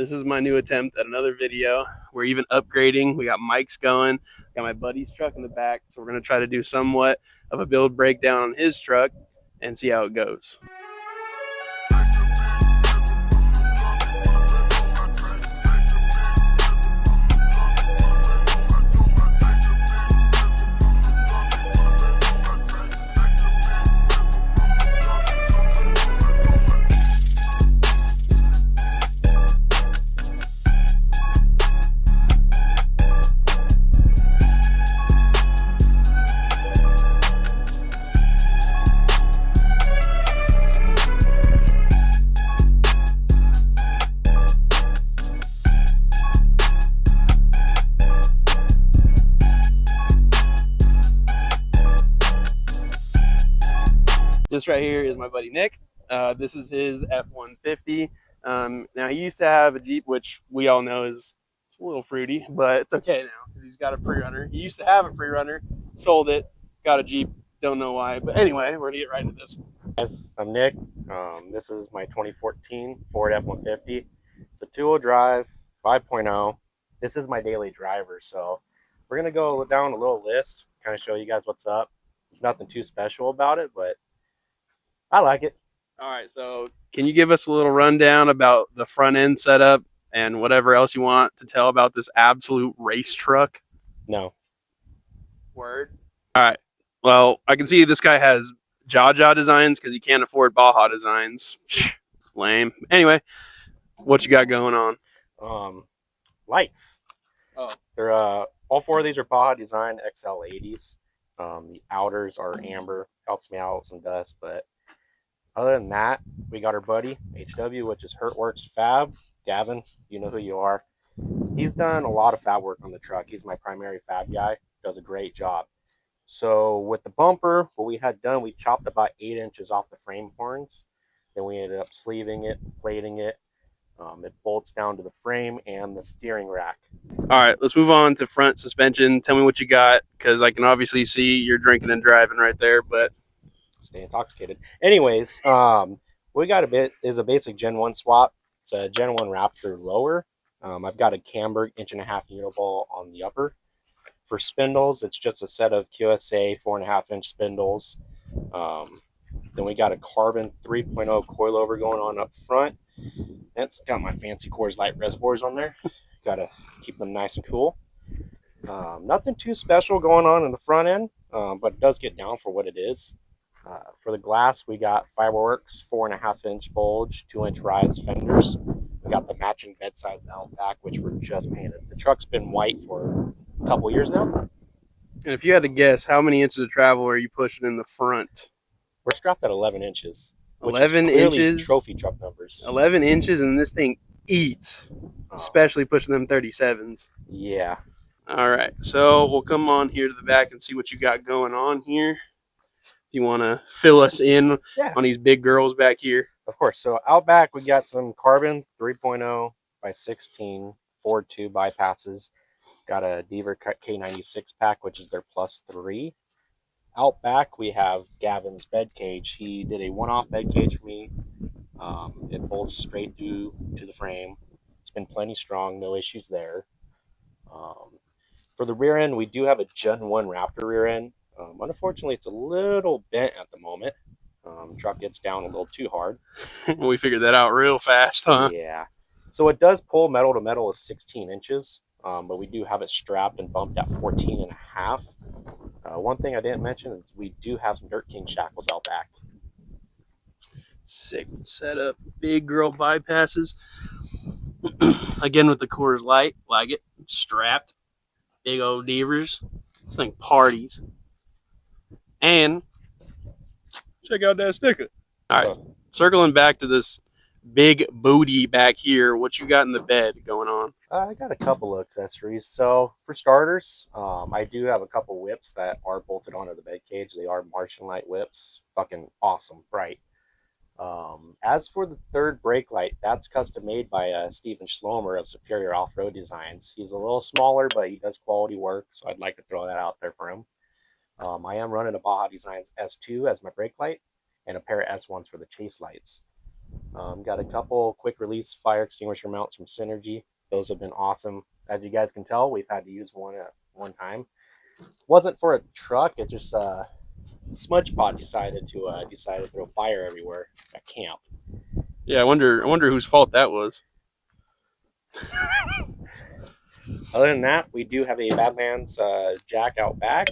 This is my new attempt at another video. We're even upgrading. We got mics going. Got my buddy's truck in the back, so we're going to try to do somewhat of a build breakdown on his truck and see how it goes. This right here is my buddy Nick. This is his F-150. Now, he used to have a Jeep, which we all know is a little fruity, but it's okay now because he's got a Prerunner. He used to have a Prerunner, sold it, got a Jeep. Don't know why. But anyway, we're going to get right into this one. Guys, I'm Nick. This is my 2014 Ford F-150. It's a two-wheel drive, 5.0. This is my daily driver, so we're going to go down a little list, kind of show you guys what's up. There's nothing too special about it, but I like it. All right, so can you give us a little rundown about the front end setup and whatever else you want to tell about this absolute race truck? No. Word. All right. Well, I can see this guy has Jaja designs because he can't afford Baja designs. Lame. Anyway, what you got going on? Lights. Oh. They're all four of these are Baja Design XL80s. The outers are amber, helps me out with some dust, but other than that, we got our buddy HW, which is Hurtworks Fab. Gavin, you know who you are. He's done a lot of fab work on the truck. He's my primary fab guy. Does a great job. So with the bumper, what we had done, we chopped about 8 inches off the frame horns. Then we ended up sleeving it, plating it. It bolts down to the frame and the steering rack. All right, let's move on to front suspension. Tell me what you got, because I can obviously see you're drinking and driving right there, but stay intoxicated. Anyways, we got is a basic Gen 1 swap. It's a Gen 1 Raptor lower. I've got a Camberg 1.5-inch uniball on the upper. For spindles, it's just a set of QSA 4.5-inch spindles. Then we got a carbon 3.0 coilover going on up front. That's got my fancy Coors Light reservoirs on there. Got to keep them nice and cool. Nothing too special going on in the front end, but it does get down for what it is. For the glass, we got Fiberworks 4.5-inch bulge, 2-inch rise fenders. We got the matching bedsides out back, which were just painted. The truck's been white for a couple years now. And if you had to guess, how many inches of travel are you pushing in the front? We're strapped at 11 inches. 11 inches? Trophy truck numbers. 11 inches, and this thing eats, especially pushing them 37s. Yeah. All right, so we'll come on here to the back and see what you got going on here. You want to fill us in on these big girls back here? Of course. So out back, we got some carbon 3.0 by 16 Ford 2 bypasses. Got a Deaver K96 pack, which is their +3. Out back, we have Gavin's bed cage. He did a one-off bed cage for me. It bolts straight through to the frame. It's been plenty strong, no issues there. For the rear end, we do have a Gen 1 Raptor rear end. Unfortunately, it's a little bent at the moment. Truck gets down a little too hard. We figured that out real fast, huh? Yeah. So it does pull metal to metal is 16 inches, but we do have it strapped and bumped at 14.5. One thing I didn't mention is we do have some Dirt King shackles out back. Sick setup. Big girl bypasses. Again with the Coors Light. Like it. Strapped. Big old Deavers. This thing parties. And check out that sticker. All right, circling back to this big booty back here, what you got in the bed going on? I got a couple of accessories. So for starters, I do have a couple whips that are bolted onto the bed cage. They are Martian light whips. Fucking awesome, bright. As for the third brake light, that's custom made by Steven Schlomer of Superior Off-Road Designs. He's a little smaller, but he does quality work, so I'd like to throw that out there for him. I am running a Baja Designs S2 as my brake light and a pair of S1s for the chase lights. Got a couple quick release fire extinguisher mounts from Synergy. Those have been awesome. As you guys can tell, we've had to use one at one time. Wasn't for a truck. It just Smudge Pod decided to throw fire everywhere at camp. Yeah, I wonder whose fault that was. Other than that, we do have a Badlands jack out back.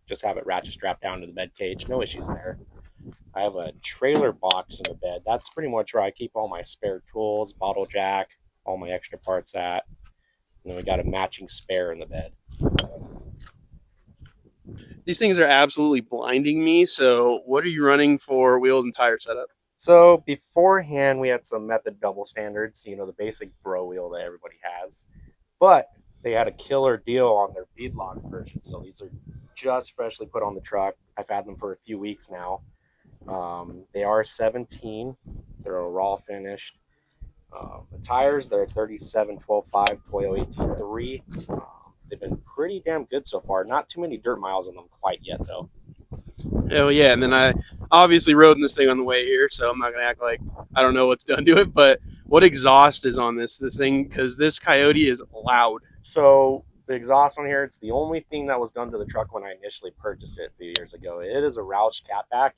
Just have it ratchet strapped down to the bed cage. No issues there. I have a trailer box in the bed. That's pretty much where I keep all my spare tools, bottle jack, all my extra parts at. And then we got a matching spare in the bed. These things are absolutely blinding me. So, what are you running for wheels and tire setup? So beforehand, we had some Method double standards, the basic bro wheel that everybody has. But they had a killer deal on their beadlock version. So these are just freshly put on the truck. I've had them for a few weeks now. They are 17. They're a raw finished. The tires, they're 37 12.5 Toyo 18.3. They've been pretty damn good so far. Not too many dirt miles on them quite yet, though. Hell yeah. And then I obviously rode in this thing on the way here, so I'm not going to act like I don't know what's done to it. But what exhaust is on this thing? Because this Coyote is loud. So the exhaust on here, it's the only thing that was done to the truck when I initially purchased it a few years ago. It is a Roush catback.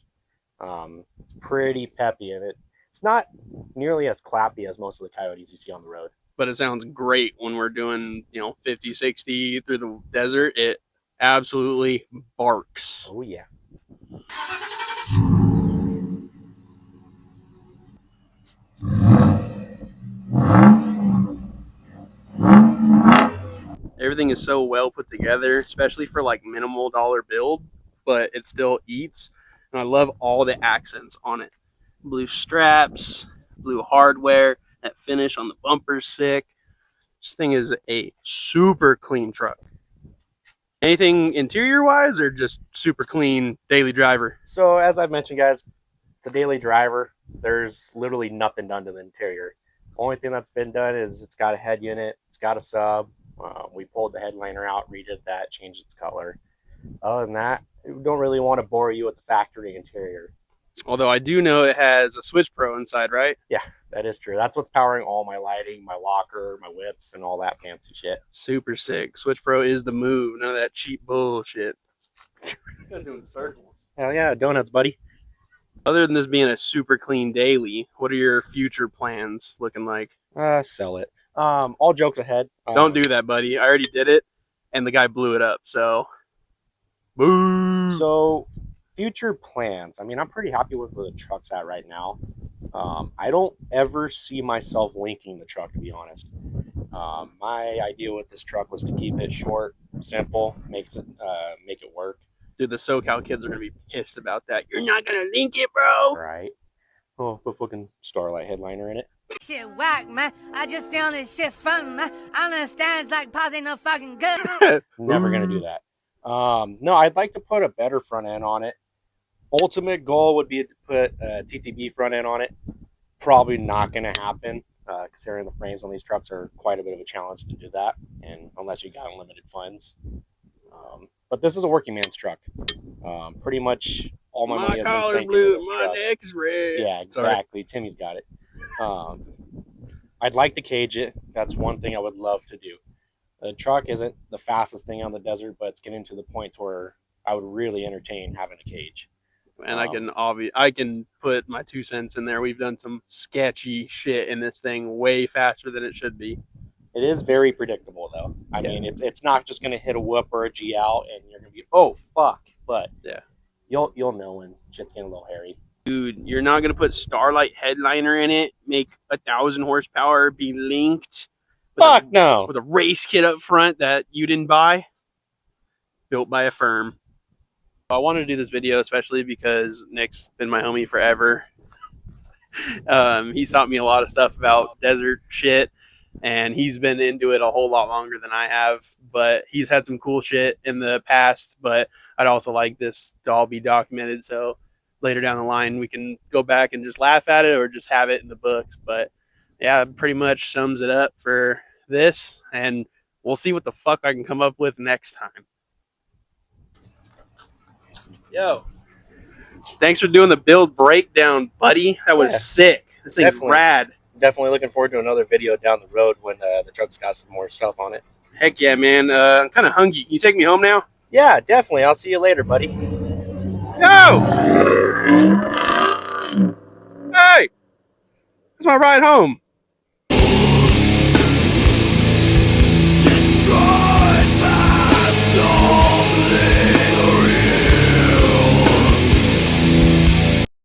It's pretty peppy, and it's not nearly as clappy as most of the Coyotes you see on the road. But it sounds great when we're doing 50, 60 through the desert. It absolutely barks. Oh yeah. Everything is so well put together, especially for like minimal dollar build, but it still eats. And I love all the accents on it. Blue straps, blue hardware, that finish on the bumper's sick. This thing is a super clean truck. Anything interior wise or just super clean daily driver? So as I've mentioned, guys, it's a daily driver. There's literally nothing done to the interior. Only thing that's been done is it's got a head unit, it's got a sub. We pulled the headliner out, redid that, changed its color. Other than that, we don't really want to bore you with the factory interior. Although I do know it has a Switch Pro inside, right? Yeah, that is true. That's what's powering all my lighting, my locker, my whips, and all that fancy shit. Super sick. Switch Pro is the move. None of that cheap bullshit. Doing circles. Hell yeah, donuts, buddy. Other than this being a super clean daily, what are your future plans looking like? Sell it. All jokes ahead. Don't do that, buddy. I already did it, and the guy blew it up. So, boo. So, future plans. I mean, I'm pretty happy with where the truck's at right now. I don't ever see myself linking the truck, to be honest. My idea with this truck was to keep it short, simple, make it work. Dude, the SoCal kids are gonna be pissed about that. You're not gonna link it, bro. Right. Oh, put fucking Starlight headliner in it. Shit whack, man. I just steal this shit from man. I understand it's like posse no fucking good. Never gonna do that. No, I'd like to put a better front end on it. Ultimate goal would be to put a TTB front end on it. Probably not gonna happen, considering the frames on these trucks are quite a bit of a challenge to do that, and unless you got unlimited funds. But this is a working man's truck. Pretty much all my money has been sank into this truck. neck's red. Yeah, exactly. Sorry. Timmy's got it. I'd like to cage it. That's one thing I would love to do. The truck isn't the fastest thing on the desert, but it's getting to the point where I would really entertain having a cage. And I can put my 2 cents in there. We've done some sketchy shit in this thing way faster than it should be. It is very predictable, though. I mean, it's not just going to hit a whoop or a G out, and you're going to be, oh fuck. But yeah, you'll know when shit's getting a little hairy. Dude, you're not going to put Starlight headliner in it, make 1,000 horsepower, be linked. Fuck no. With a race kit up front that you didn't buy, built by a firm. I wanted to do this video especially because Nick's been my homie forever. He's taught me a lot of stuff about desert shit, and he's been into it a whole lot longer than I have, but he's had some cool shit in the past, but I'd also like this to all be documented, so later down the line we can go back and just laugh at it or just have it in the books. But yeah, it pretty much sums it up for this, and we'll see what the fuck I can come up with next time. Yo, thanks for doing the build breakdown, buddy. That was sick. This thing's Definitely. rad. Definitely looking forward to another video down the road when the truck's got some more stuff on it. Heck yeah, man. I'm kind of hungry. Can you take me home now? Yeah, definitely. I'll see you later, buddy. Yo! Hey! That's my ride home.